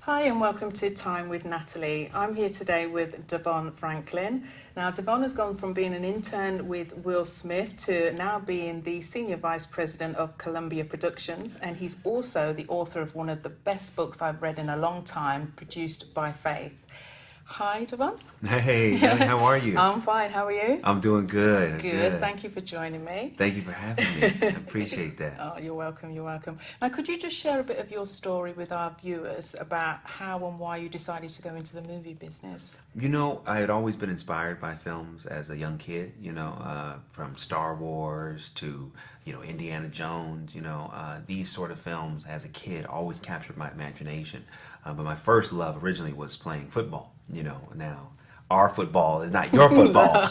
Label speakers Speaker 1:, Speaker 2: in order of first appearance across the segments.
Speaker 1: Hi and welcome to Time with Natalie. I'm here today with DeVon Franklin. Now, DeVon has gone from being an intern with Will Smith to now being the Senior Vice President of Columbia Productions, and he's also the author of one of the best books I've read in a long time, Produced by Faith. Hi, DeVon.
Speaker 2: Hey, how are you?
Speaker 1: I'm fine. How are you?
Speaker 2: I'm doing good.
Speaker 1: Good. Thank you for joining me.
Speaker 2: Thank you for having me. I appreciate that.
Speaker 1: Oh, you're welcome. You're welcome. Now, could you just share a bit of your story with our viewers about how and why you decided to go into the movie business?
Speaker 2: You know, I had always been inspired by films as a young kid, from Star Wars to, Indiana Jones, these sort of films as a kid always captured my imagination. But my first love originally was playing football. Now our football is not your football.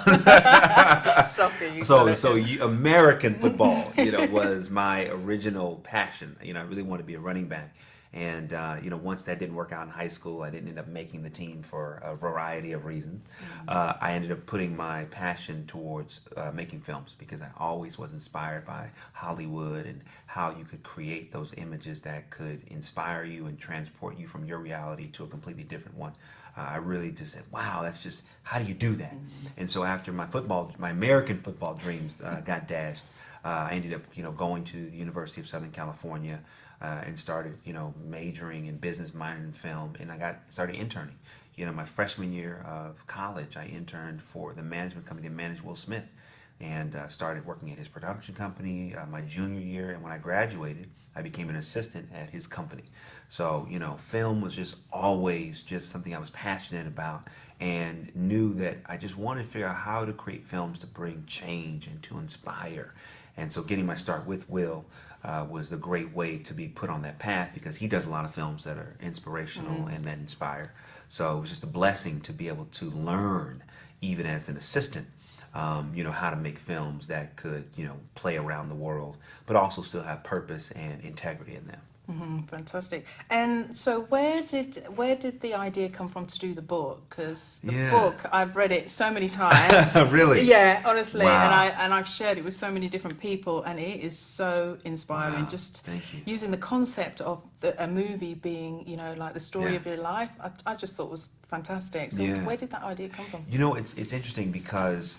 Speaker 1: Soccer,
Speaker 2: American football, was my original passion. I really wanted to be a running back. And, once that didn't work out in high school, I didn't end up making the team for a variety of reasons. I ended up putting my passion towards making films because I always was inspired by Hollywood and how you could create those images that could inspire you and transport you from your reality to a completely different one. I really just said, wow, that's just, how do you do that? And so after my American football dreams got dashed, I ended up, going to the University of Southern California and started, majoring in business, minoring in film, and I started interning. My freshman year of college, I interned for the management company that managed Will Smith, and started working at his production company my junior year. And when I graduated, I became an assistant at his company. So, film was just always just something I was passionate about, and knew that I just wanted to figure out how to create films to bring change and to inspire. And so getting my start with Will was the great way to be put on that path, because he does a lot of films that are inspirational and that inspire. So it was just a blessing to be able to learn, even as an assistant, how to make films that could, play around the world, but also still have purpose and integrity in them.
Speaker 1: Fantastic. And so where did the idea come from to do the book? Because the book, I've read it so many times.
Speaker 2: Really?
Speaker 1: Yeah, honestly.
Speaker 2: Wow.
Speaker 1: And I've shared it with so many different people, and it is so inspiring.
Speaker 2: Wow.
Speaker 1: Just
Speaker 2: Thank you.
Speaker 1: using the concept of a movie being, like the story of your life, I just thought was fantastic. So where did that idea come from?
Speaker 2: It's interesting because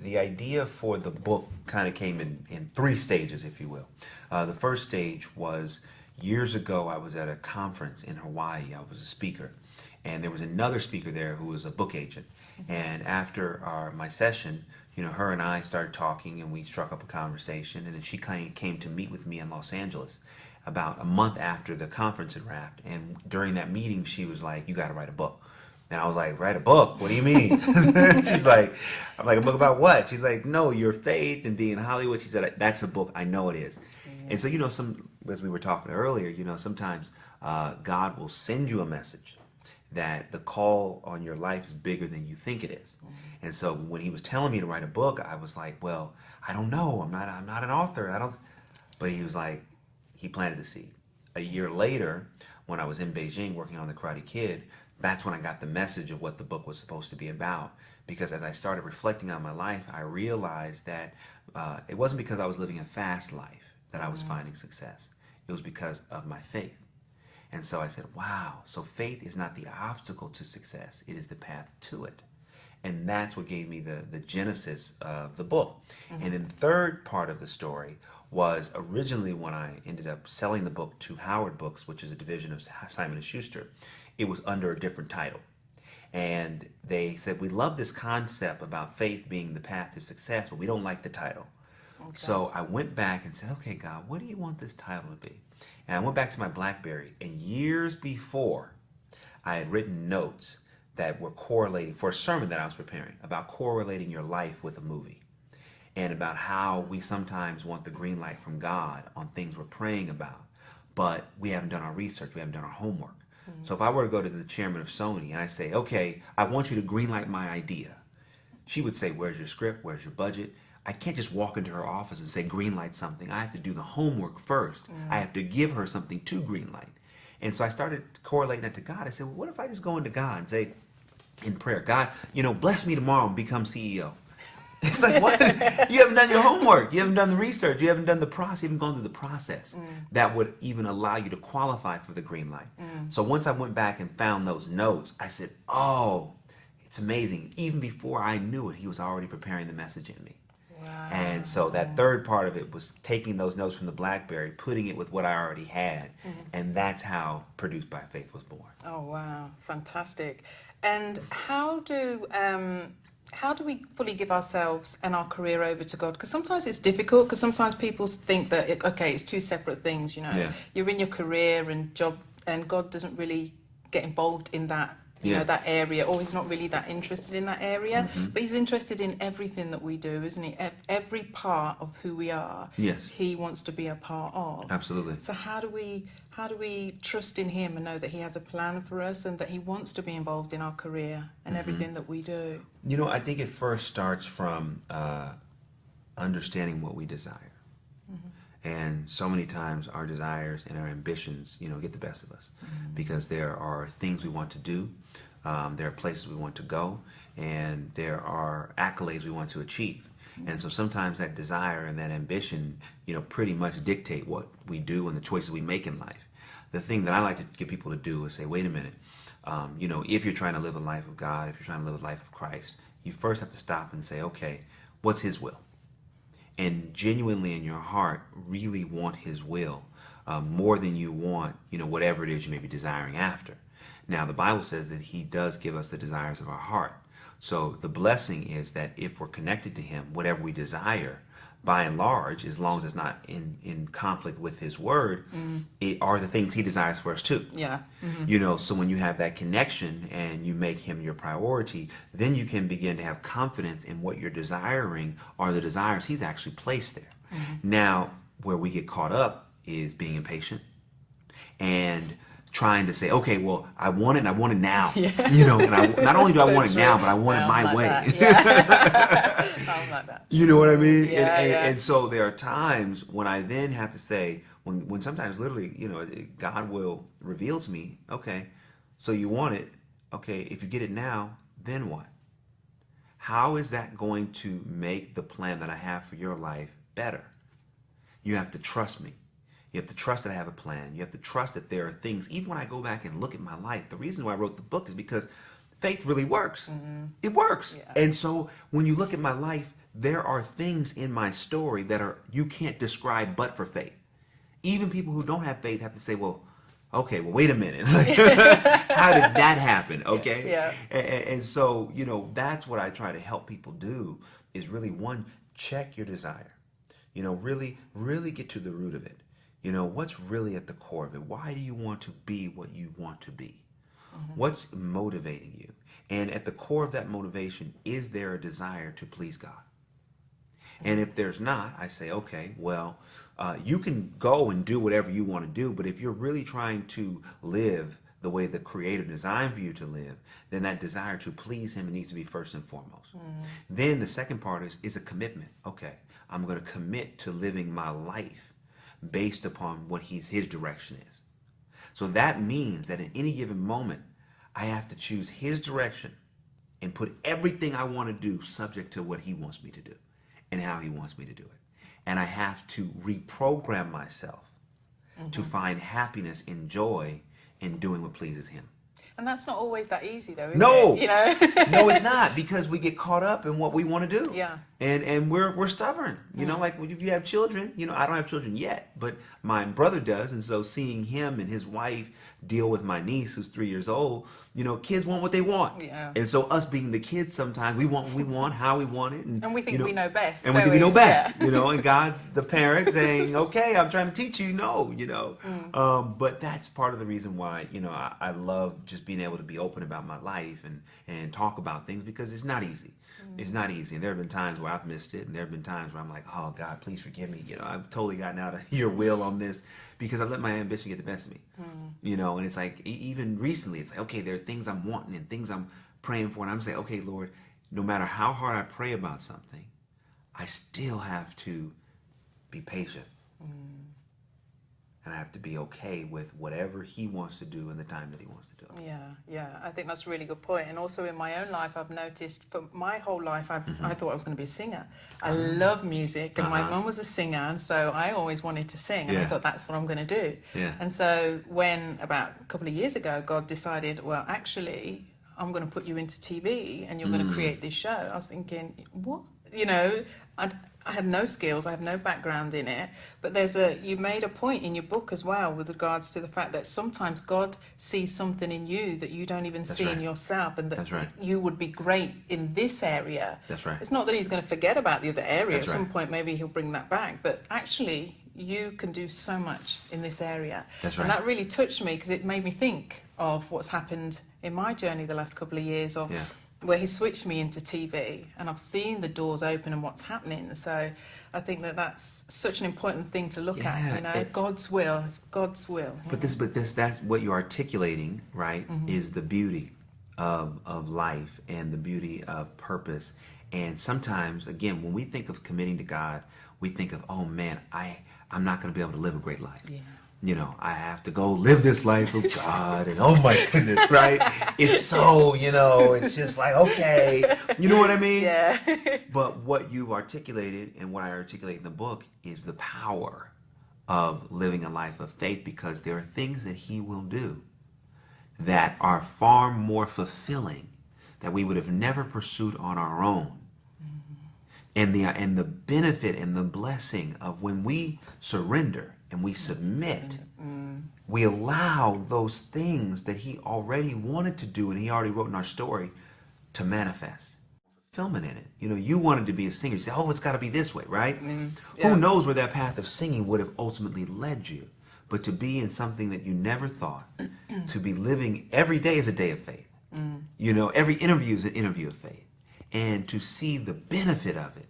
Speaker 2: the idea for the book kind of came in three stages, if you will. The first stage was years ago. I was at a conference in Hawaii. I was a speaker, and there was another speaker there who was a book agent. And after my session, her and I started talking, and we struck up a conversation. And then she came to meet with me in Los Angeles about a month after the conference had wrapped. And during that meeting, she was like, "You got to write a book." And I was like, "Write a book? What do you mean?" She's like, "I'm like, a book about what?" She's like, "No, your faith and being in Hollywood." She said, "That's a book. I know it is." And so, as we were talking earlier, sometimes God will send you a message that the call on your life is bigger than you think it is. And so when he was telling me to write a book, I was like, well, I don't know. I'm not an author. But he was like, he planted the seed. A year later, when I was in Beijing working on The Karate Kid, that's when I got the message of what the book was supposed to be about. Because as I started reflecting on my life, I realized that it wasn't because I was living a fast life that I was finding success. It was because of my faith. And so I said, wow, so faith is not the obstacle to success, it is the path to it. And that's what gave me the genesis of the book. And then the third part of the story was originally when I ended up selling the book to Howard Books, which is a division of Simon & Schuster. It was under a different title. And they said, we love this concept about faith being the path to success, but we don't like the title. Okay. So I went back and said, okay, God, what do you want this title to be? And I went back to my BlackBerry, and years before, I had written notes that were correlating for a sermon that I was preparing about correlating your life with a movie, and about how we sometimes want the green light from God on things we're praying about, but we haven't done our research, we haven't done our homework. So if I were to go to the chairman of Sony and I say, okay, I want you to green light my idea, she would say, where's your script, where's your budget? I can't just walk into her office and say greenlight something. I have to do the homework first. I have to give her something to greenlight. And so I started correlating that to God. I said, well, what if I just go into God and say in prayer, God, bless me tomorrow and become CEO? It's like, what? You haven't done your homework. You haven't done the research. You haven't done the process. You haven't gone through the process that would even allow you to qualify for the green light. So once I went back and found those notes, I said, oh, it's amazing. Even before I knew it, he was already preparing the message in me.
Speaker 1: Wow.
Speaker 2: And so that third part of it was taking those notes from the BlackBerry, putting it with what I already had. And that's how Produced by Faith was born.
Speaker 1: Oh, wow. Fantastic. And how do we fully give ourselves and our career over to God? Because sometimes it's difficult, because sometimes people think that, it's two separate things, you know.
Speaker 2: Yeah.
Speaker 1: You're in your career and job, and God doesn't really get involved in that, you know, that area, or he's not really that interested in that area. But he's interested in everything that we do, isn't he? Every part of who we are,
Speaker 2: Yes.
Speaker 1: he wants to be a part of.
Speaker 2: Absolutely.
Speaker 1: So how do we trust in him and know that he has a plan for us and that he wants to be involved in our career and everything that we do?
Speaker 2: You know, I think it first starts from understanding what we desire. And so many times our desires and our ambitions, get the best of us because there are things we want to do, there are places we want to go, and there are accolades we want to achieve. And so sometimes that desire and that ambition, pretty much dictate what we do and the choices we make in life. The thing that I like to get people to do is say, wait a minute, if you're trying to live a life of God, if you're trying to live a life of Christ, you first have to stop and say, okay, what's his will? And genuinely in your heart really want his will more than you want, whatever it is you may be desiring after. Now, the Bible says that he does give us the desires of our heart. So the blessing is that if we're connected to him, whatever we desire, by and large, as long as it's not in conflict with his word, it are the things he desires for us too.
Speaker 1: Yeah.
Speaker 2: So when you have that connection and you make him your priority, then you can begin to have confidence in what you're desiring are the desires he's actually placed there. Now, where we get caught up is being impatient and trying to say, okay, well, I want it and I want it now. And not only do I want it now, but I want it my way.
Speaker 1: I'm like that.
Speaker 2: You know what I mean?
Speaker 1: Yeah,
Speaker 2: and so there are times when I then have to say, when sometimes literally, God will reveal to me, okay, so you want it, okay, if you get it now, then what? How is that going to make the plan that I have for your life better? You have to trust me. You have to trust that I have a plan. You have to trust that there are things, even when I go back and look at my life, the reason why I wrote the book is because faith really works. It works. Yeah. And so when you look at my life, there are things in my story that you can't describe but for faith. Even people who don't have faith have to say, well, wait a minute. How did that happen? Okay.
Speaker 1: Yeah.
Speaker 2: And so, that's what I try to help people do is really, one, check your desire. Really, really get to the root of it. What's really at the core of it? Why do you want to be what you want to be? What's motivating you? And at the core of that motivation, is there a desire to please God? And if there's not, I say, okay, well, you can go and do whatever you want to do, but if you're really trying to live the way the Creator designed for you to live, then that desire to please him needs to be first and foremost. Then the second part is a commitment. Okay, I'm going to commit to living my life based upon what his direction is. So that means that in any given moment, I have to choose his direction and put everything I want to do subject to what he wants me to do and how he wants me to do it. And I have to reprogram myself to find happiness and joy in doing what pleases him.
Speaker 1: And that's not always that easy, though, is
Speaker 2: no.
Speaker 1: it?
Speaker 2: No, it's not, because we get caught up in what we want to do.
Speaker 1: Yeah.
Speaker 2: And we're stubborn. Like if you have children, I don't have children yet, but my brother does. And so seeing him and his wife deal with my niece who's 3 years old, kids want what they want.
Speaker 1: Yeah.
Speaker 2: And so us being the kids, sometimes we want what we want, how we want it.
Speaker 1: And we think we know best.
Speaker 2: And we think we know best, and God's the parent saying, okay, I'm trying to teach you. No, but that's part of the reason why, I love just being able to be open about my life and talk about things, because it's not easy. It's not easy. And there have been times where I've missed it. And there have been times where I'm like, oh, God, please forgive me. I've totally gotten out of your will on this because I let my ambition get the best of me. And it's like, even recently, it's like, okay, there are things I'm wanting and things I'm praying for. And I'm saying, okay, Lord, no matter how hard I pray about something, I still have to be patient. and I have to be okay with whatever he wants to do in the time that he wants to do it.
Speaker 1: Yeah, I think that's a really good point. And also in my own life, I've noticed for my whole life, I thought I was going to be a singer. I love music, and my mum was a singer, and so I always wanted to sing, and I thought that's what I'm going to do.
Speaker 2: Yeah.
Speaker 1: And so when about a couple of years ago, God decided, well, actually, I'm going to put you into TV, and you're going to create this show. I was thinking, what? You know, I have no skills, I have no background in it, but you made a point in your book as well with regards to the fact that sometimes God sees something in you that you don't even see in yourself, and that you would be great in this area.
Speaker 2: That's right.
Speaker 1: It's not that he's going to forget about the other area. At some point maybe he'll bring that back, but actually you can do so much in this area.
Speaker 2: That's right.
Speaker 1: And that really touched me because it made me think of what's happened in my journey the last couple of years of where he switched me into TV, and I've seen the doors open and what's happening. So I think that that's such an important thing to look at. You know, God's will. It's God's will.
Speaker 2: But that's what you're articulating, right? Is the beauty of life and the beauty of purpose. And sometimes, again, when we think of committing to God, we think of, oh man, I'm not going to be able to live a great life. Yeah. You know, I have to go live this life of God, and oh my goodness, right? It's so, you know, it's just like, okay, you know what I mean?
Speaker 1: Yeah.
Speaker 2: But what you've articulated and what I articulate in the book is the power of living a life of faith, because there are things that he will do that are far more fulfilling that we would have never pursued on our own. And the benefit and the blessing of when we surrender and we submit, we allow those things that he already wanted to do and he already wrote in our story to manifest. Fulfillment in it. You know, you wanted to be a singer. You say, oh, it's got to be this way, right? Who knows where that path of singing would have ultimately led you? But to be in something that you never thought, to be living every day is a day of faith. You know, every interview is an interview of faith. And to see the benefit of it,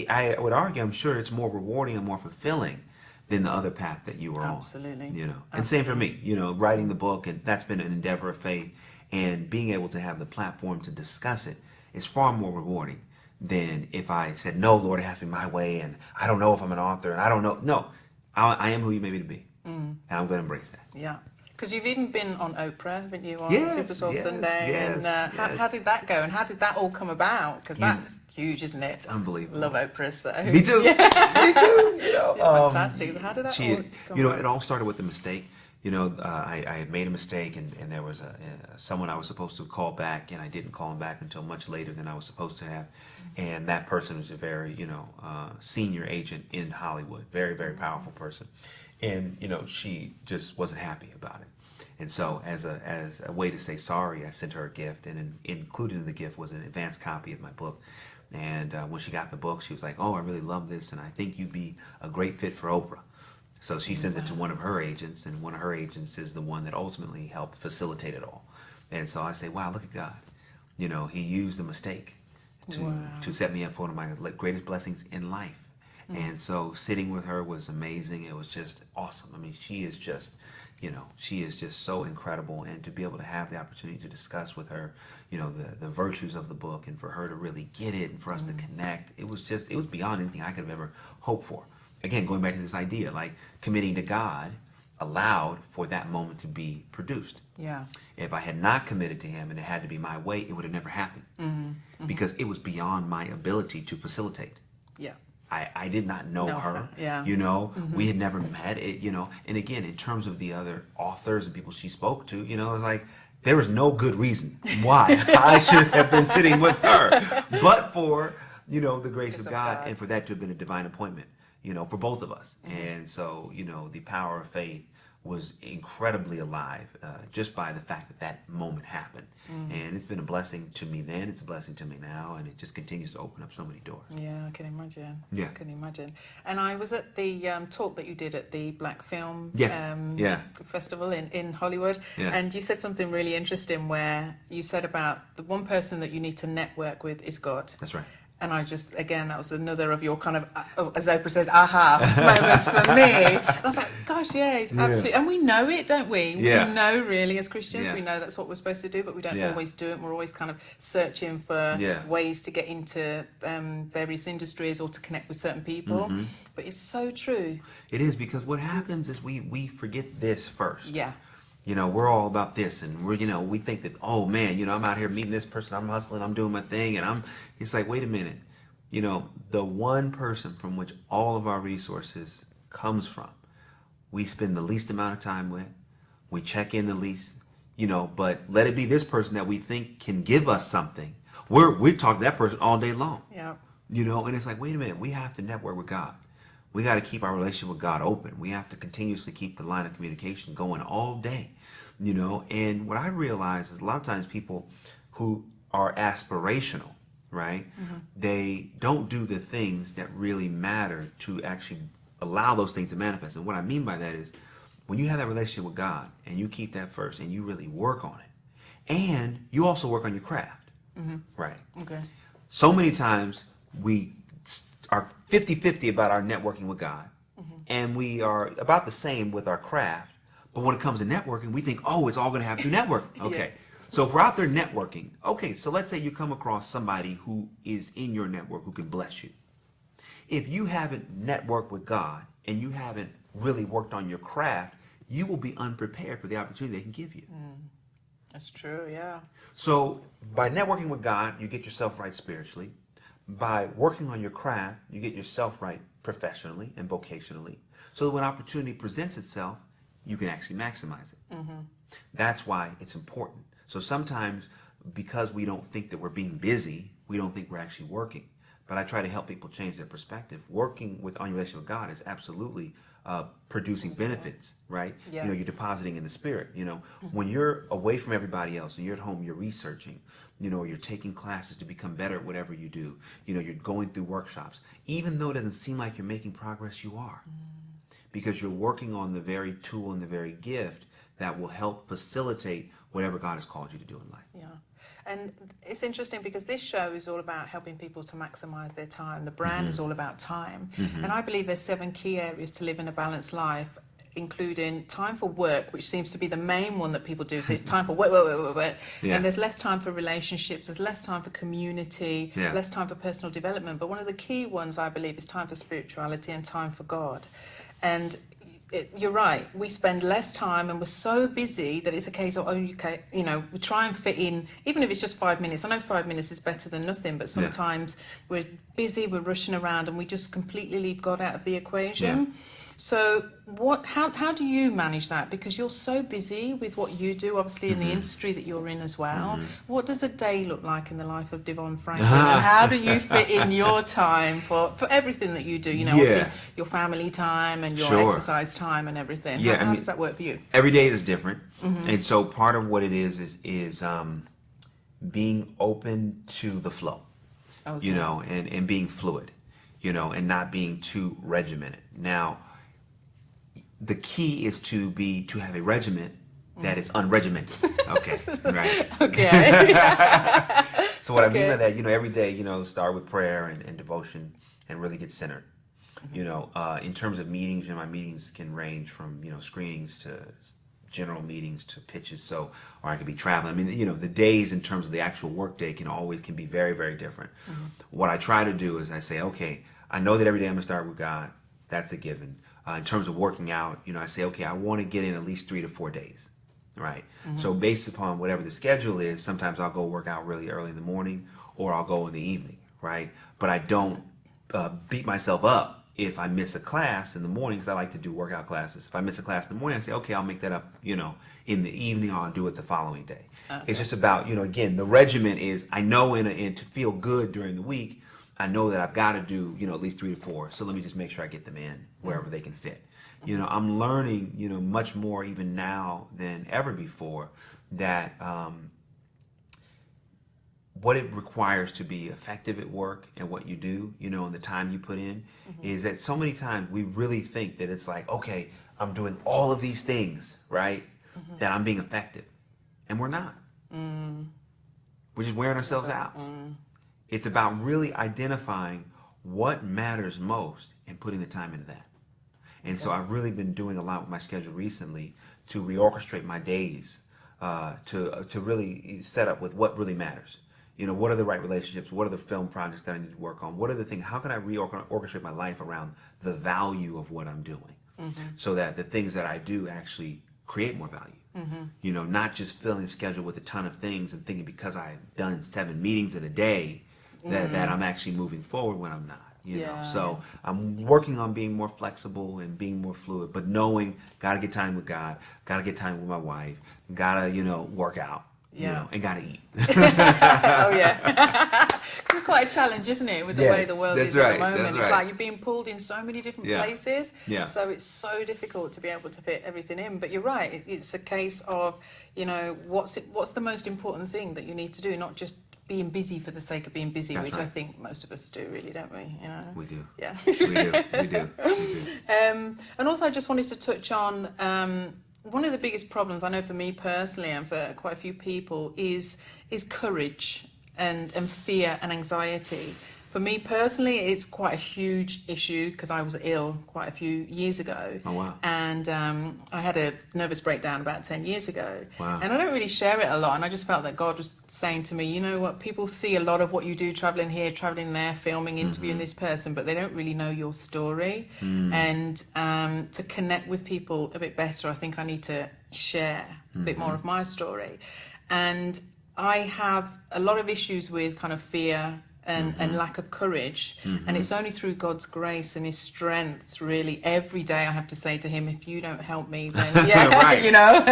Speaker 2: I would argue, I'm sure it's more rewarding and more fulfilling than the other path that you were on.
Speaker 1: Absolutely.
Speaker 2: You know, and same for me. You know, writing the book, and that's been an endeavor of faith, and being able to have the platform to discuss it is far more rewarding than if I said, no, Lord, it has to be my way, and I don't know if I'm an author, and I don't know. No, I am who you made me to be, and I'm going to embrace that.
Speaker 1: Yeah. Because you've even been on Oprah, haven't you, on Super Soul
Speaker 2: yes,
Speaker 1: Sunday?
Speaker 2: Yes,
Speaker 1: and how did that go? And how did that all come about? Because that's huge, isn't it? It's
Speaker 2: unbelievable.
Speaker 1: Love Oprah, so.
Speaker 2: Me too. Me too. You know,
Speaker 1: it's fantastic. So how did that all come about?
Speaker 2: It all started with a mistake. You know, I had made a mistake, and there was someone I was supposed to call back, and I didn't call him back until much later than I was supposed to have. And that person was a very, senior agent in Hollywood, very, very powerful person. And, she just wasn't happy about it. And so as a way to say sorry, I sent her a gift, and included in the gift was an advanced copy of my book. And when she got the book, she was like, oh, I really love this, and I think you'd be a great fit for Oprah. So she sent it to one of her agents, and one of her agents is the one that ultimately helped facilitate it all. And so I say, wow, look at God. He used a mistake to set me up for one of my greatest blessings in life. And so sitting with her was amazing. It was just awesome. I mean, she is just so incredible. And to be able to have the opportunity to discuss with her, the virtues of the book, and for her to really get it, and for us to connect, it was beyond anything I could have ever hoped for. Again, going back to this idea, like committing to God allowed for that moment to be produced.
Speaker 1: Yeah.
Speaker 2: If I had not committed to him and it had to be my way, it would have never happened. Because it was beyond my ability to facilitate. Yeah. I did not know her. Yeah. We had never met it, and again, in terms of the other authors and people she spoke to, it was like there was no good reason why I should have been sitting with her, but for, the grace of God, and for that to have been a divine appointment, for both of us. And so, the power of faith was incredibly alive just by the fact that moment happened. And it's been a blessing to me then, it's a blessing to me now, and it just continues to open up so many doors.
Speaker 1: Yeah, I can imagine.
Speaker 2: Yeah.
Speaker 1: I can imagine. And I was at the talk that you did at the Black Film Festival in Hollywood, and you said something really interesting where you said about the one person that you need to network with is God.
Speaker 2: That's right.
Speaker 1: And I just, again, that was another of your kind of, as Oprah says, aha moments for me. And I was like, gosh, yeah, it's absolutely, and we know it, don't we?
Speaker 2: Yeah.
Speaker 1: We know really as Christians,
Speaker 2: Yeah.
Speaker 1: we know that's what we're supposed to do, but we don't
Speaker 2: Yeah.
Speaker 1: always do it. We're always kind of searching for
Speaker 2: Yeah.
Speaker 1: ways to get into various industries or to connect with certain people.
Speaker 2: Mm-hmm.
Speaker 1: But it's so true.
Speaker 2: It is, because what happens is we forget this first.
Speaker 1: Yeah.
Speaker 2: You know, we're all about this, and we think that, oh man, I'm out here meeting this person, I'm hustling, I'm doing my thing, and it's like, wait a minute, the one person from which all of our resources comes from, we spend the least amount of time with, we check in the least, but let it be this person that we think can give us something. We're talking to that person all day long.
Speaker 1: Yeah.
Speaker 2: And it's like, wait a minute, we have to network with God. We got to keep our relationship with God open. We have to continuously keep the line of communication going all day, And what I realize is a lot of times people who are aspirational, right? Mm-hmm. They don't do the things that really matter to actually allow those things to manifest. And what I mean by that is when you have that relationship with God and you keep that first and you really work on it, and you also work on your craft, right?
Speaker 1: Okay.
Speaker 2: So many times we are 50-50 about our networking with God, and we are about the same with our craft, but when it comes to networking, we think, oh, it's all going to have to do networking. Okay.
Speaker 1: Yeah.
Speaker 2: So if we're out there networking, okay, so let's say you come across somebody who is in your network who can bless you. If you haven't networked with God and you haven't really worked on your craft, you will be unprepared for the opportunity they can give you.
Speaker 1: That's true, yeah.
Speaker 2: So by networking with God, you get yourself right spiritually. By working on your craft, you get yourself right professionally and vocationally. So that when opportunity presents itself, you can actually maximize it. Mm-hmm. That's why it's important. So sometimes because we don't think that we're being busy, we don't think we're actually working. But I try to help people change their perspective. Working on your relationship with God is absolutely producing benefits, right?
Speaker 1: Yeah.
Speaker 2: You're depositing in the spirit. When you're away from everybody else and you're at home, you're researching, you're taking classes to become better at whatever you do. You're going through workshops. Even though it doesn't seem like you're making progress, you are. Because you're working on the very tool and the very gift that will help facilitate whatever God has called you to do in life.
Speaker 1: Yeah. And it's interesting because this show is all about helping people to maximize their time. The brand is all about time. And I believe there's 7 key areas to live in a balanced life, including time for work, which seems to be the main one that people do. So it's time for work.
Speaker 2: Yeah.
Speaker 1: And there's less time for relationships, there's less time for community, less time for personal development. But one of the key ones, I believe, is time for spirituality and time for God. And you're right, we spend less time and we're so busy that it's a case of, we try and fit in, even if it's just 5 minutes. I know 5 minutes is better than nothing, but sometimes we're busy, we're rushing around, and we just completely leave God out of the equation.
Speaker 2: Yeah.
Speaker 1: So how do you manage that? Because you're so busy with what you do, obviously in the industry that you're in as well. What does a day look like in the life of DeVon Franklin? And how do you fit in your time for everything that you do? Obviously your family time and your exercise time and everything.
Speaker 2: Yeah,
Speaker 1: how does that work for you?
Speaker 2: Every day is different. And so part of what it is being open to the flow,
Speaker 1: Okay.
Speaker 2: and being fluid, and not being too regimented. Now, the key is to have a regiment that is unregimented. Okay, right.
Speaker 1: Okay.
Speaker 2: So what I mean by that, every day, start with prayer and devotion and really get centered. In terms of meetings, my meetings can range from, screenings to general meetings to pitches. Or I could be traveling. I mean, the days in terms of the actual work day can be very, very different. What I try to do is I say, okay, I know that every day I'm going to start with God. That's a given. In terms of working out, I say, okay, I want to get in at least 3 to 4 days, right? So based upon whatever the schedule is, sometimes I'll go work out really early in the morning or I'll go in the evening, right? But I don't beat myself up if I miss a class in the morning, because I like to do workout classes. If I miss a class in the morning, I say, okay, I'll make that up, in the evening, or I'll do it the following day. Okay. It's just about, again, the regimen is, I know and to feel good during the week, I know that I've got to do, at least 3 to 4. So let me just make sure I get them in wherever they can fit. I'm learning, much more even now than ever before that what it requires to be effective at work and what you do, and the time you put in is that so many times we really think that it's like, okay, I'm doing all of these things, right? That I'm being effective. And we're not. We're just wearing ourselves out. It's about really identifying what matters most and putting the time into that. And so I've really been doing a lot with my schedule recently to reorchestrate my days, to really set up with what really matters. You know, what are the right relationships? What are the film projects that I need to work on? What are the things? How can I reorchestrate my life around the value of what I'm doing, so that the things that I do actually create more value? You know, not just filling the schedule with a ton of things and thinking because I've done 7 meetings in a day that I'm actually moving forward when I'm not. You know, so I'm working on being more flexible and being more fluid, but knowing gotta get time with God, gotta get time with my wife, gotta, you know, work out, you know, and gotta eat.
Speaker 1: Oh yeah. This is quite a challenge, isn't it, with the way the world is at the moment.
Speaker 2: That's
Speaker 1: It's
Speaker 2: right.
Speaker 1: like you're being pulled in so many different places.
Speaker 2: Yeah.
Speaker 1: So it's so difficult to be able to fit everything in. But you're right. It's a case of, you know, what's the most important thing that you need to do, not just being busy for the sake of being busy, which I think most of us do, really, don't we? You know.
Speaker 2: We do.
Speaker 1: Yeah.
Speaker 2: We do.
Speaker 1: And also, I just wanted to touch on one of the biggest problems I know for me personally and for quite a few people is courage and fear and anxiety. For me personally, it's quite a huge issue because I was ill quite a few years ago.
Speaker 2: Oh, wow.
Speaker 1: And I had a nervous breakdown about 10 years ago.
Speaker 2: Wow.
Speaker 1: And I don't really share it a lot. And I just felt that God was saying to me, you know what, people see a lot of what you do, traveling here, traveling there, filming, interviewing this person, but they don't really know your story. And to connect with people a bit better, I think I need to share a bit more of my story. And I have a lot of issues with kind of fear and lack of courage, and it's only through God's grace and His strength, really. Every day I have to say to Him, if you don't help me, then you know,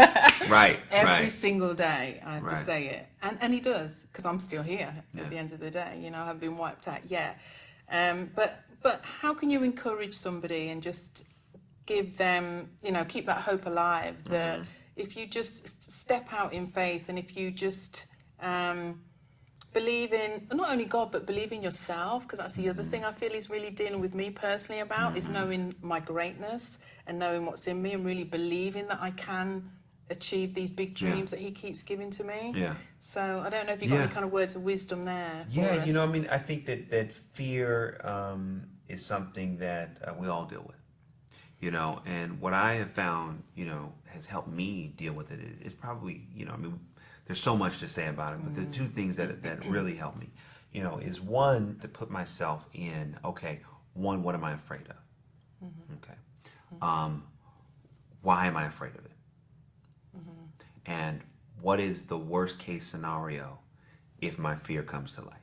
Speaker 1: every single day I have to say it, and He does, because I'm still here at the end of the day. You know, I haven't been wiped out yet. But how can you encourage somebody and just give them, you know, keep that hope alive? That if you just step out in faith, and if you just believe in not only God, but believe in yourself, because that's the other thing I feel He's really dealing with me personally about, is knowing my greatness and knowing what's in me and really believing that I can achieve these big dreams that He keeps giving to me. Yeah. So I don't know if you've got any kind of words of wisdom there.
Speaker 2: Yeah, you know, I mean, I think that fear is something that we all deal with. You know, and what I have found, you know, has helped me deal with it is probably, you know, I mean, there's so much to say about it, but the two things that really help me, you know, is one, to put myself in, okay, one, what am I afraid of? Okay. Why am I afraid of it? And what is the worst case scenario if my fear comes to light?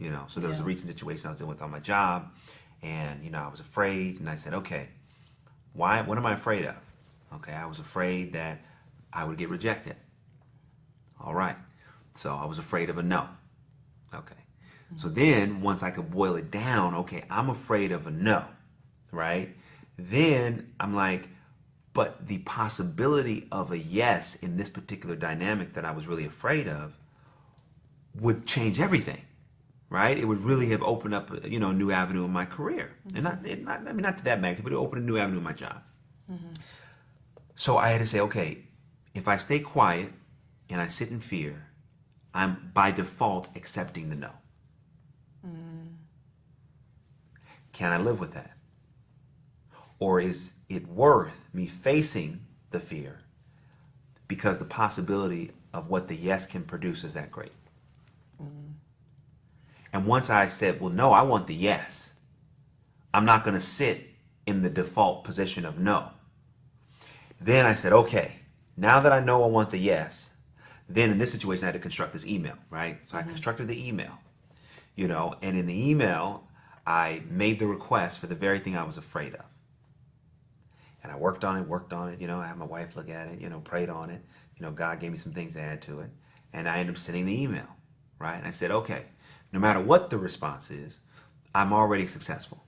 Speaker 2: You know, so there was a recent situation I was dealing with on my job, and, you know, I was afraid, and I said, okay, what am I afraid of? Okay, I was afraid that I would get rejected. All right, so I was afraid of a no. Okay, so then once I could boil it down, okay, I'm afraid of a no, right? Then I'm like, but the possibility of a yes in this particular dynamic that I was really afraid of would change everything, right? It would really have opened up, you know, a new avenue in my career, and not to that magnitude, but it opened a new avenue in my job. So I had to say, okay, if I stay quiet and I sit in fear, I'm by default accepting the no. Can I live with that? Or is it worth me facing the fear because the possibility of what the yes can produce is that great? And once I said, well, no, I want the yes, I'm not going to sit in the default position of no. Then I said, okay, now that I know I want the yes, then in this situation, I had to construct this email, right? So I constructed the email, you know, and in the email, I made the request for the very thing I was afraid of. And I worked on it, you know, I had my wife look at it, you know, prayed on it. You know, God gave me some things to add to it. And I ended up sending the email, right? And I said, okay, no matter what the response is, I'm already successful.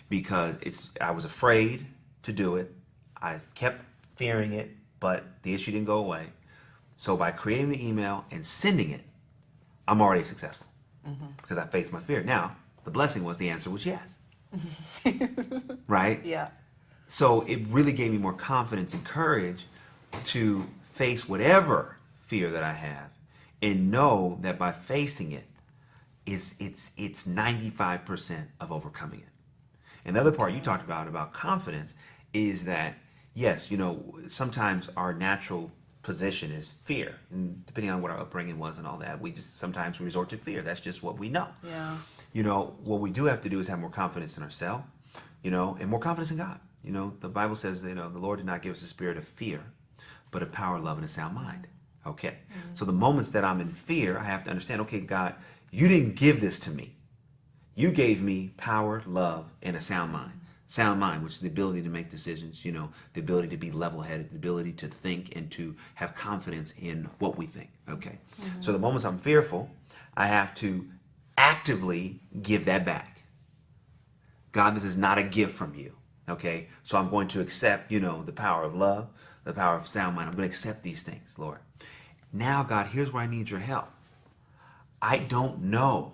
Speaker 2: Because I was afraid to do it. I kept fearing it, but the issue didn't go away. So by creating the email and sending it, I'm already successful because I faced my fear. Now, the blessing was the answer was yes. Right?
Speaker 1: Yeah.
Speaker 2: So it really gave me more confidence and courage to face whatever fear that I have and know that by facing it, it's 95% of overcoming it. And the other part you talked about confidence is that, yes, you know, sometimes our natural position is fear. And depending on what our upbringing was and all that, we just sometimes resort to fear. That's just what we know.
Speaker 1: Yeah.
Speaker 2: You know, what we do have to do is have more confidence in ourselves, you know, and more confidence in God. You know, the Bible says, you know, the Lord did not give us a spirit of fear, but of power, love, and a sound mind. Okay. So the moments that I'm in fear, I have to understand, okay, God, you didn't give this to me. You gave me power, love, and a sound mind. Sound mind, which is the ability to make decisions, you know, the ability to be level-headed, the ability to think and to have confidence in what we think. Okay. So the moments I'm fearful, I have to actively give that back. God, this is not a gift from you. Okay. So I'm going to accept, you know, the power of love, the power of sound mind. I'm going to accept these things, Lord. Now, God, here's where I need your help. I don't know.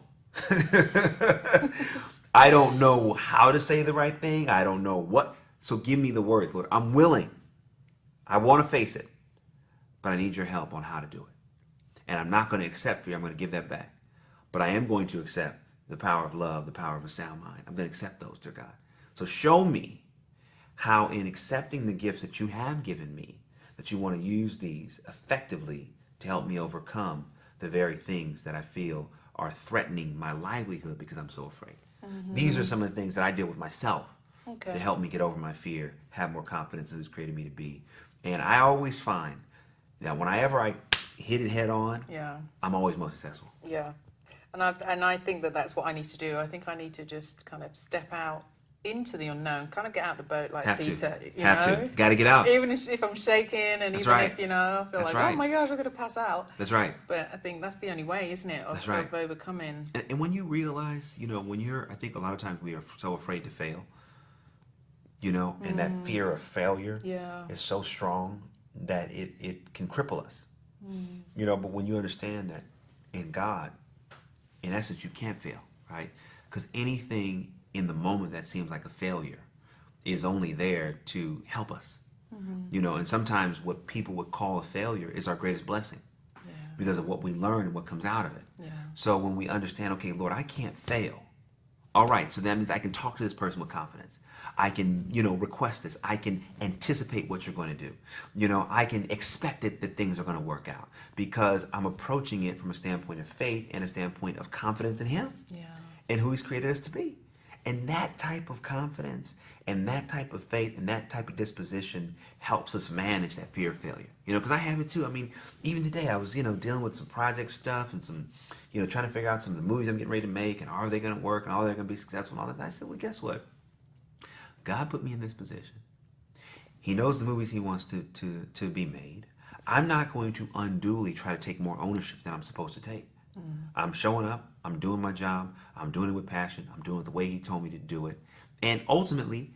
Speaker 2: I don't know how to say the right thing. I don't know what. So give me the words, Lord. I'm willing. I want to face it. But I need your help on how to do it. And I'm not going to accept fear. I'm going to give that back. But I am going to accept the power of love, the power of a sound mind. I'm going to accept those, dear God. So show me how in accepting the gifts that you have given me, that you want to use these effectively to help me overcome the very things that I feel are threatening my livelihood because I'm so afraid. These are some of the things that I deal with myself to help me get over my fear, have more confidence in who's created me to be. And I always find that whenever I hit it head on, I'm always most successful.
Speaker 1: Yeah. And I think that that's what I need to do. I think I need to just kind of step out into the unknown, kind of get out the boat like Peter. You know?
Speaker 2: Got to get out.
Speaker 1: Even if I'm shaking and
Speaker 2: That's
Speaker 1: even
Speaker 2: right.
Speaker 1: if, you know, I feel
Speaker 2: That's
Speaker 1: like,
Speaker 2: right.
Speaker 1: oh my gosh, I'm going to pass out.
Speaker 2: That's right.
Speaker 1: But I think that's the only way, isn't it, of overcoming.
Speaker 2: And when you realize, you know, I think a lot of times we are so afraid to fail, you know, and that fear of failure is so strong that it can cripple us. You know, but when you understand that in God, in essence, you can't fail, right? Because anything in the moment that seems like a failure is only there to help us. You know, and sometimes what people would call a failure is our greatest blessing because of what we learn and what comes out of it. So when we understand, okay, Lord, I can't fail. All right, so that means I can talk to this person with confidence. I can, you know, request this. I can anticipate what you're going to do. You know, I can expect it that things are going to work out because I'm approaching it from a standpoint of faith and a standpoint of confidence in Him and who He's created us to be. And that type of confidence and that type of faith and that type of disposition helps us manage that fear of failure. You know, because I have it too. I mean, even today I was, you know, dealing with some project stuff and some, you know, trying to figure out some of the movies I'm getting ready to make and are they going to work and are they going to be successful and all that. And I said, well, guess what? God put me in this position. He knows the movies He wants to be made. I'm not going to unduly try to take more ownership than I'm supposed to take. I'm showing up. I'm doing my job. I'm doing it with passion. I'm doing it the way He told me to do it. And ultimately,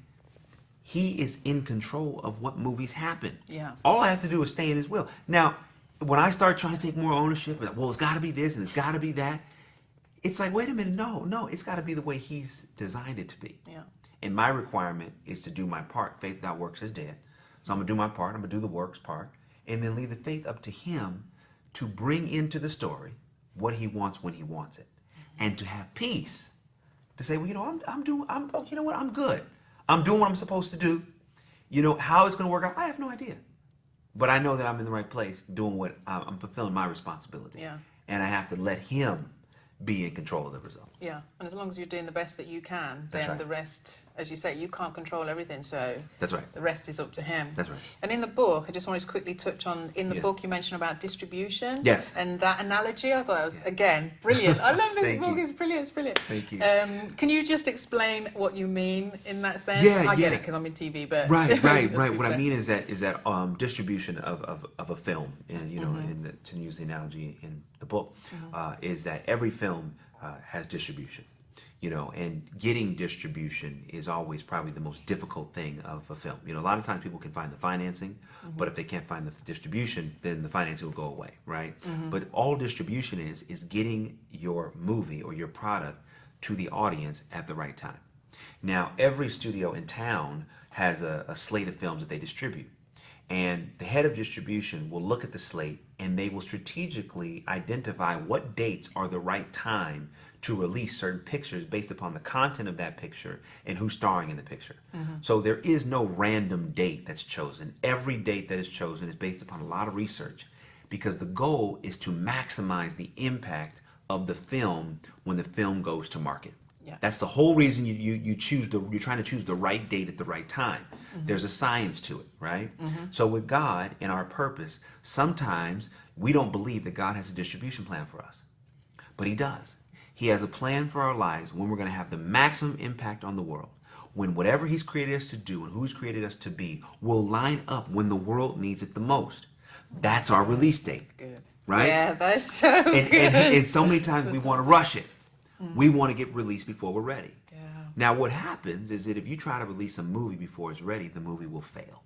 Speaker 2: He is in control of what movies happen. All I have to do is stay in His will. Now, when I start trying to take more ownership, well, it's got to be this and it's got to be that. It's like, wait a minute. No, it's got to be the way He's designed it to be. And my requirement is to do my part. Faith without works is dead. So I'm going to do my part. I'm going to do the works part. And then leave the faith up to Him to bring into the story what He wants when He wants it. And to have peace. To say, well, you know, you know what? I'm good. I'm doing what I'm supposed to do. You know, how it's going to work out, I have no idea. But I know that I'm in the right place doing what I'm fulfilling my responsibility. And I have to let Him be in control of the result.
Speaker 1: And as long as you're doing the best that you can, then the rest, as you say, you can't control everything, so
Speaker 2: that's right.
Speaker 1: The rest is up to Him.
Speaker 2: That's right.
Speaker 1: And in the book, I just wanted to quickly touch on, in the book you mentioned about distribution.
Speaker 2: Yes.
Speaker 1: And that analogy, I thought it was, again, brilliant. I love this book, it's brilliant, it's brilliant.
Speaker 2: Thank you.
Speaker 1: Can you just explain what you mean in that sense? I get it, because I'm in TV, but...
Speaker 2: Right. What I mean is that distribution of a film, and you know, to use the analogy in the book, is that every film has distribution, you know, and getting distribution is always probably the most difficult thing of a film. You know, a lot of times people can find the financing, but if they can't find the distribution, then the financing will go away, right? But all distribution is getting your movie or your product to the audience at the right time. Now, every studio in town has a slate of films that they distribute. And the head of distribution will look at the slate and they will strategically identify what dates are the right time to release certain pictures based upon the content of that picture and who's starring in the picture. So there is no random date that's chosen. Every date that is chosen is based upon a lot of research, because the goal is to maximize the impact of the film when the film goes to market.
Speaker 1: Yeah.
Speaker 2: That's the whole reason you're trying to choose the right date at the right time. There's a science to it, right? So with God and our purpose, sometimes we don't believe that God has a distribution plan for us, but he does. He has a plan for our lives when we're going to have the maximum impact on the world, when whatever he's created us to do and who he's created us to be will line up when the world needs it the most. That's our release date.
Speaker 1: That's good.
Speaker 2: Right?
Speaker 1: Yeah, that's so good.
Speaker 2: And so many times we want to rush it. We want to get released before we're ready.
Speaker 1: Yeah.
Speaker 2: Now what happens is that if you try to release a movie before it's ready, the movie will fail.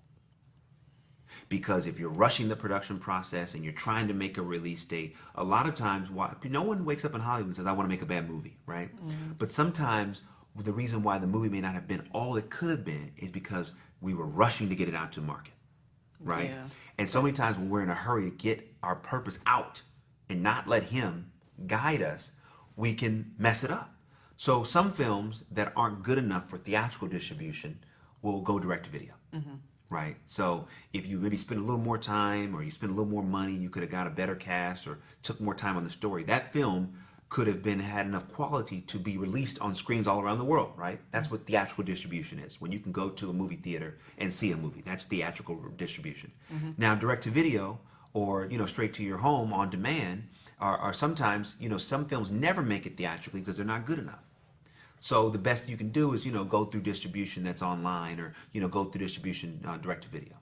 Speaker 2: Because if you're rushing the production process and you're trying to make a release date, a lot of times, no one wakes up in Hollywood and says, I want to make a bad movie, right? But sometimes the reason why the movie may not have been all it could have been is because we were rushing to get it out to market, right?
Speaker 1: Yeah.
Speaker 2: And so many times when we're in a hurry to get our purpose out and not let him guide us, we can mess it up. So some films that aren't good enough for theatrical distribution will go direct to video. Right? So if you maybe spend a little more time or you spend a little more money, you could have got a better cast or took more time on the story. That film could have had enough quality to be released on screens all around the world, right? That's what theatrical distribution is. When you can go to a movie theater and see a movie, that's theatrical distribution. Now, direct to video or, straight to your home on demand are sometimes, some films never make it theatrically because they're not good enough. So the best you can do is, go through distribution that's online or, go through distribution direct to video.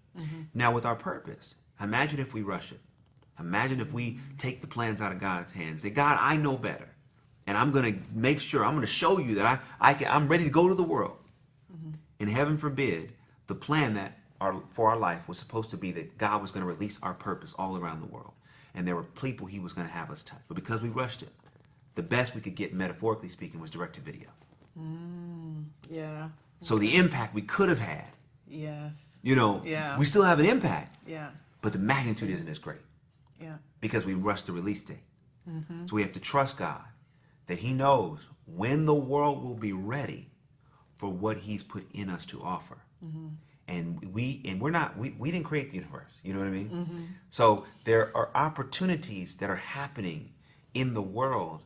Speaker 2: Now with our purpose, imagine if we rush it. Imagine if we take the plans out of God's hands. Say, God, I know better. And I'm going to make sure, I'm going to show you that I'm ready to go to the world. And heaven forbid, the plan for our life was supposed to be that God was going to release our purpose all around the world. And there were people he was going to have us touch. But because we rushed it, the best we could get, metaphorically speaking, was direct to video.
Speaker 1: Yeah.
Speaker 2: So the impact we could have had,
Speaker 1: Yes.
Speaker 2: we still have an impact,
Speaker 1: Yeah.
Speaker 2: but the magnitude isn't as great
Speaker 1: Yeah.
Speaker 2: because we rushed the release date. So we have to trust God that he knows when the world will be ready for what he's put in us to offer. And we didn't create the universe, you know what I mean? So there are opportunities that are happening in the world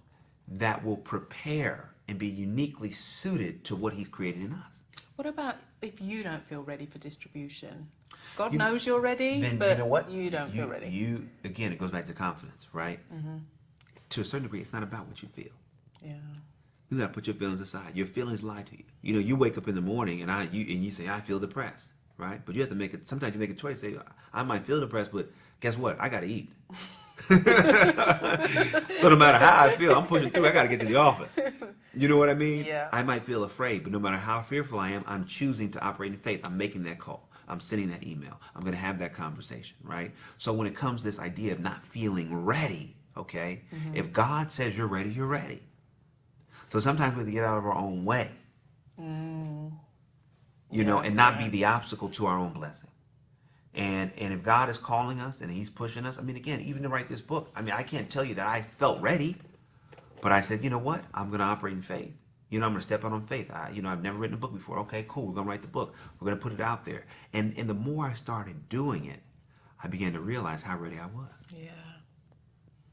Speaker 2: that will prepare and be uniquely suited to what he's created in us.
Speaker 1: What about if you don't feel ready for distribution? God knows you're ready,
Speaker 2: Then
Speaker 1: but
Speaker 2: you know what?
Speaker 1: you don't feel ready.
Speaker 2: Again, it goes back to confidence, right? To a certain degree, it's not about what you feel.
Speaker 1: Yeah.
Speaker 2: You got to put your feelings aside. Your feelings lie to you. You wake up in the morning and you say, I feel depressed, right? But you have to make it. Sometimes you make a choice. Say, I might feel depressed, but guess what? I got to eat. So no matter how I feel, I'm pushing through. I got to get to the office. You know what I mean?
Speaker 1: Yeah.
Speaker 2: I might feel afraid, but no matter how fearful I am, I'm choosing to operate in faith. I'm making that call. I'm sending that email. I'm going to have that conversation, right? So when it comes to this idea of not feeling ready, okay, if God says you're ready, you're ready. So sometimes we have to get out of our own way, and not be the obstacle to our own blessing. And if God is calling us and he's pushing us, again, even to write this book, I can't tell you that I felt ready, but I said, you know what? I'm going to operate in faith. I'm going to step out on faith. I've never written a book before. Okay, cool. We're going to write the book. We're going to put it out there. And the more I started doing it, I began to realize how ready I was.
Speaker 1: Yeah.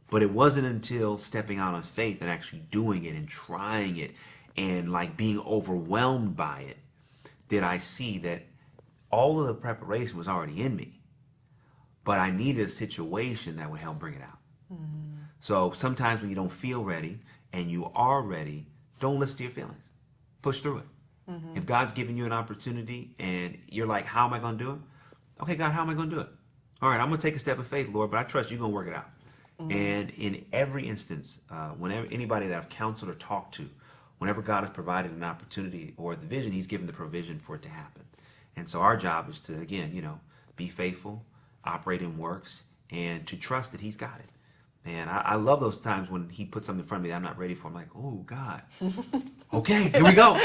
Speaker 2: But it wasn't until stepping out on faith and actually doing it and trying it and like being overwhelmed by it did I see that all of the preparation was already in me. But I needed a situation that would help bring it out. So sometimes when you don't feel ready and you are ready, don't listen to your feelings. Push through it. If God's giving you an opportunity and you're like, how am I going to do it? Okay, God, how am I going to do it? All right, I'm going to take a step of faith, Lord, but I trust you're going to work it out. And in every instance, whenever anybody that I've counseled or talked to, whenever God has provided an opportunity or the vision, he's given the provision for it to happen. And so our job is to, again, be faithful, operate in works, and to trust that he's got it. And I love those times when he puts something in front of me that I'm not ready for. I'm like, oh, God. Okay, here we go.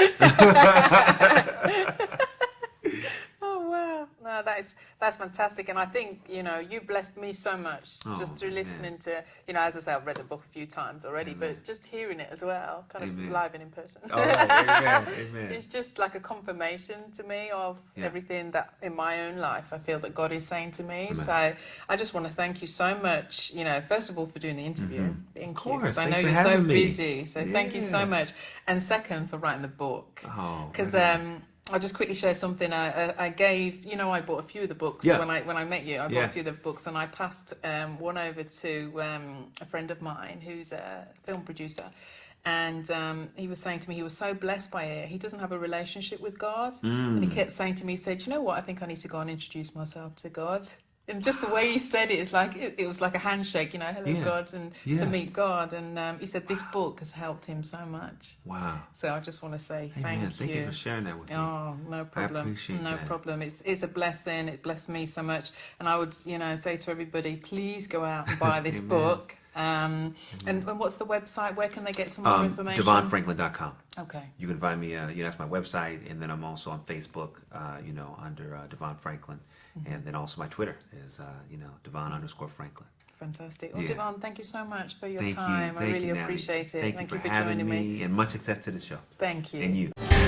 Speaker 1: Oh, wow. No, no, that's fantastic. And I think, you know, you blessed me so much just through listening to, you know, as I say, I've read the book a few times already, but just hearing it as well, kind of live and in person.
Speaker 2: All right, amen, amen.
Speaker 1: It's just like a confirmation to me of everything that in my own life I feel that God is saying to me. Amen. So I just want to thank you so much, you know, first of all for doing the interview. Thank you, because I know you're so busy. So thank you so much. And second, for writing the book. Because I'll just quickly share something. I gave, you know, I bought a few of the books when I met you. I bought a few of the books, and I passed one over to a friend of mine who's a film producer. And he was saying to me he was so blessed by it. He doesn't have a relationship with God. And he kept saying to me, he said, you know what, I think I need to go and introduce myself to God. And just the way he said it, it's like it was like a handshake, you know, hello God, and to meet God. And he said this book has helped him so much. Wow! So I just want to say thank you.
Speaker 2: Thank you for sharing that with me.
Speaker 1: Oh, no problem.
Speaker 2: I appreciate that.
Speaker 1: No problem. It's a blessing. It blessed me so much. And I would, you know, say to everybody, please go out and buy this book. And what's the website? Where can they get some more information?
Speaker 2: DeVonFranklin.com.
Speaker 1: Okay.
Speaker 2: You can find me. That's my website, and then I'm also on Facebook. You know, under DeVon Franklin. And then also my Twitter is, DeVon_Franklin.
Speaker 1: Fantastic. Well, DeVon, thank you so much for your time.
Speaker 2: Thank
Speaker 1: I really
Speaker 2: you,
Speaker 1: appreciate it.
Speaker 2: Thank you for joining me. And much success to the show.
Speaker 1: Thank you.
Speaker 2: And you.